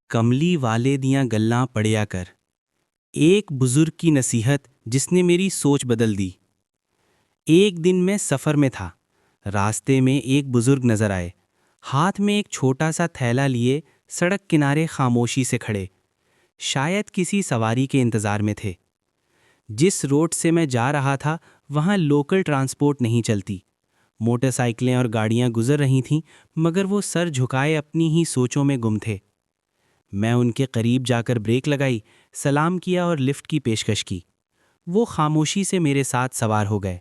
کملی والے دیاں گلاں پڑھیا کر، ایک بزرگ کی نصیحت جس نے میری سوچ بدل دی۔ ایک دن میں سفر میں تھا، راستے میں ایک بزرگ نظر آئے، ہاتھ میں ایک چھوٹا سا تھیلا لیے سڑک کنارے خاموشی سے کھڑے، شاید کسی سواری کے انتظار میں تھے۔ جس روڈ سے میں جا رہا تھا وہاں لوکل ٹرانسپورٹ نہیں چلتی، موٹر سائیکلیں اور گاڑیاں گزر رہی تھیں، مگر وہ سر جھکائے اپنی ہی سوچوں میں گم تھے۔ میں ان کے قریب جا کر بریک لگائی، سلام کیا اور لفٹ کی پیشکش کی۔ وہ خاموشی سے میرے ساتھ سوار ہو گئے۔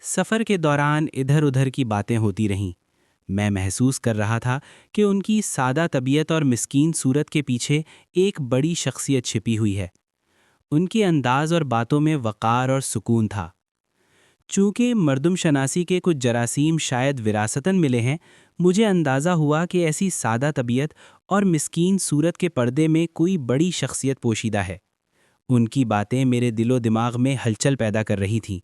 سفر کے دوران ادھر ادھر کی باتیں ہوتی رہیں۔ میں محسوس کر رہا تھا کہ ان کی سادہ طبیعت اور مسکین صورت کے پیچھے ایک بڑی شخصیت چھپی ہوئی ہے۔ ان کے انداز اور باتوں میں وقار اور سکون تھا۔ چونکہ مردم شناسی کے کچھ جراثیم شاید وراثتاً ملے ہیں، مجھے اندازہ ہوا کہ ایسی سادہ طبیعت اور مسکین صورت کے پردے میں کوئی بڑی شخصیت پوشیدہ ہے۔ ان کی باتیں میرے دل و دماغ میں ہلچل پیدا کر رہی تھیں۔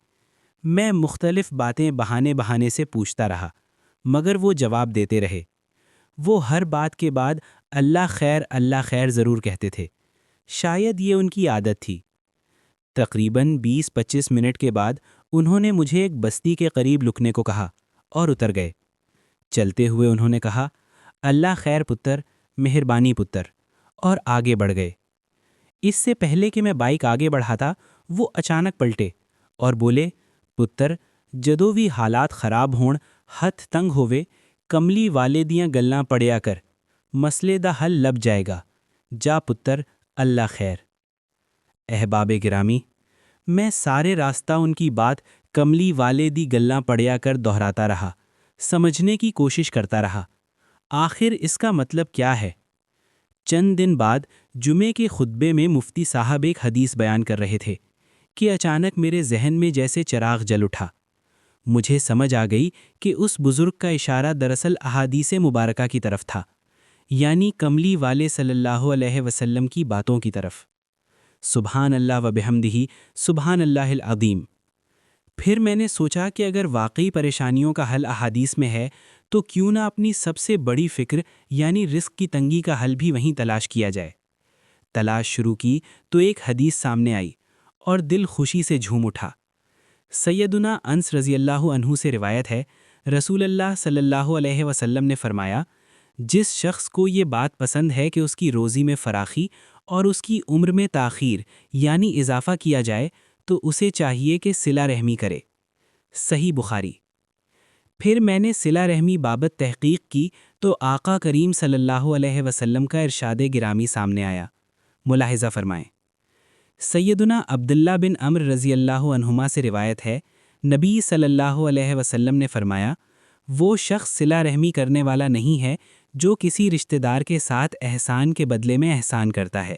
میں مختلف باتیں بہانے سے پوچھتا رہا، مگر وہ جواب دیتے رہے۔ وہ ہر بات کے بعد اللہ خیر ضرور کہتے تھے۔ شاید یہ ان کی عادت تھی۔ تقریباً 20-25 منٹ کے بعد انہوں نے مجھے ایک بستی کے قریب لکنے کو کہا اور اتر گئے۔ چلتے ہوئے انہوں نے کہا، اللہ خیر پتر، مہربانی پتر، اور آگے بڑھ گئے۔ اس سے پہلے کہ میں بائک آگے بڑھاتا، وہ اچانک پلٹے اور بولے، پتر، جدوں بھی حالات خراب ہون، ہتھ تنگ ہووے، کملی والے دیاں گلاں پڑھیا کر، مسئلے دا حل لب جائے گا۔ جا پتر، اللہ خیر۔ احباب گرامی، میں سارے راستہ ان کی بات کملی والے دی گلاں پڑھیا کر دہراتا رہا، سمجھنے کی کوشش کرتا رہا۔ آخر اس کا مطلب کیا ہے؟ چند دن بعد جمعے کے خطبے میں مفتی صاحب ایک حدیث بیان کر رہے تھے کہ اچانک میرے ذہن میں جیسے چراغ جل اٹھا۔ مجھے سمجھ آ گئی کہ اس بزرگ کا اشارہ دراصل احادیث مبارکہ کی طرف تھا، یعنی کملی والے صلی اللہ علیہ وسلم کی باتوں کی طرف۔ سبحان اللہ و بحمدہ، سبحان اللہ العظیم۔ پھر میں نے سوچا کہ اگر واقعی پریشانیوں کا حل احادیث میں ہے تو کیوں نہ اپنی سب سے بڑی فکر یعنی رزق کی تنگی کا حل بھی وہیں تلاش کیا جائے۔ تلاش شروع کی تو ایک حدیث سامنے آئی اور دل خوشی سے جھوم اٹھا۔ سیدنا انس رضی اللہ عنہ سے روایت ہے، رسول اللہ صلی اللہ علیہ وسلم نے فرمایا، جس شخص کو یہ بات پسند ہے کہ اس کی روزی میں فراخی اور اس کی عمر میں تاخیر یعنی اضافہ کیا جائے تو اسے چاہیے کہ صلہ رحمی کرے۔ صحیح بخاری۔ پھر میں نے صلہ رحمی بابت تحقیق کی تو آقا کریم صلی اللہ علیہ وسلم کا ارشاد گرامی سامنے آیا۔ ملاحظہ فرمائیں۔ سیدنا عبداللہ بن عمر رضی اللہ عنہما سے روایت ہے، نبی صلی اللہ علیہ وسلم نے فرمایا، وہ شخص صلہ رحمی کرنے والا نہیں ہے جو کسی رشتہ دار کے ساتھ احسان کے بدلے میں احسان کرتا ہے،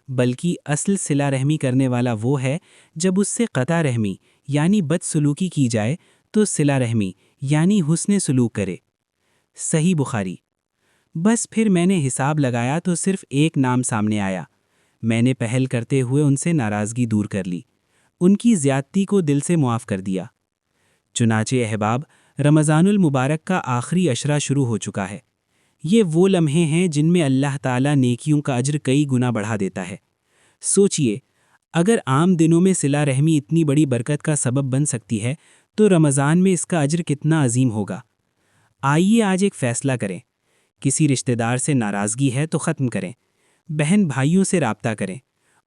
بلکہ اصل صلہ رحمی کرنے والا وہ ہے جب اس سے قطع رحمی یعنی بد سلوکی کی جائے تو صلہ رحمی یعنی حسن سلوک کرے۔ صحیح بخاری۔ بس پھر میں نے حساب لگایا تو صرف ایک نام سامنے آیا۔ میں نے پہل کرتے ہوئے ان سے ناراضگی دور کر لی، ان کی زیادتی کو دل سے معاف کر دیا۔ چنانچہ احباب، رمضان المبارک کا آخری عشرہ شروع ہو چکا ہے۔ یہ وہ لمحے ہیں جن میں اللہ تعالیٰ نیکیوں کا اجر کئی گنا بڑھا دیتا ہے۔ سوچئے، اگر عام دنوں میں صلہ رحمی اتنی بڑی برکت کا سبب بن سکتی ہے تو رمضان میں اس کا اجر کتنا عظیم ہوگا۔ آئیے آج ایک فیصلہ کریں، کسی رشتہ دار سے ناراضگی ہے تو ختم کریں، بہن بھائیوں سے رابطہ کریں،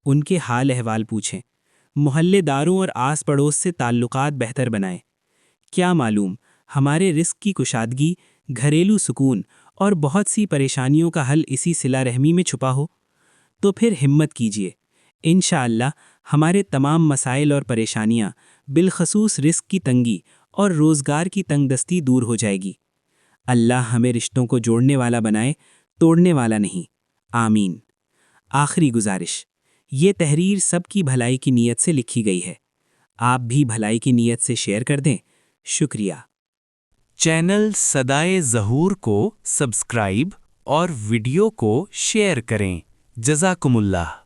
ان کے حال احوال پوچھیں، محلے داروں اور آس پڑوس سے تعلقات بہتر بنائیں۔ کیا معلوم ہمارے رزق کی کشادگی، گھریلو سکون اور بہت سی پریشانیوں کا حل اسی صلہ رحمی میں چھپا ہو۔ تو پھر ہمت کیجیے، انشاءاللہ ہمارے تمام مسائل اور پریشانیاں بالخصوص رزق کی تنگی اور روزگار کی تنگ دستی دور ہو جائے گی۔ اللہ ہمیں رشتوں کو جوڑنے والا بنائے، توڑنے والا نہیں۔ آمین۔ آخری گزارش، یہ تحریر سب کی بھلائی کی نیت سے لکھی گئی ہے۔ آپ بھی بھلائی کی نیت سے شیئر کر دیں۔ شکریہ۔ چینل صدائے ظہور کو سبسکرائب اور ویڈیو کو شیئر کریں۔ جزاکم اللہ۔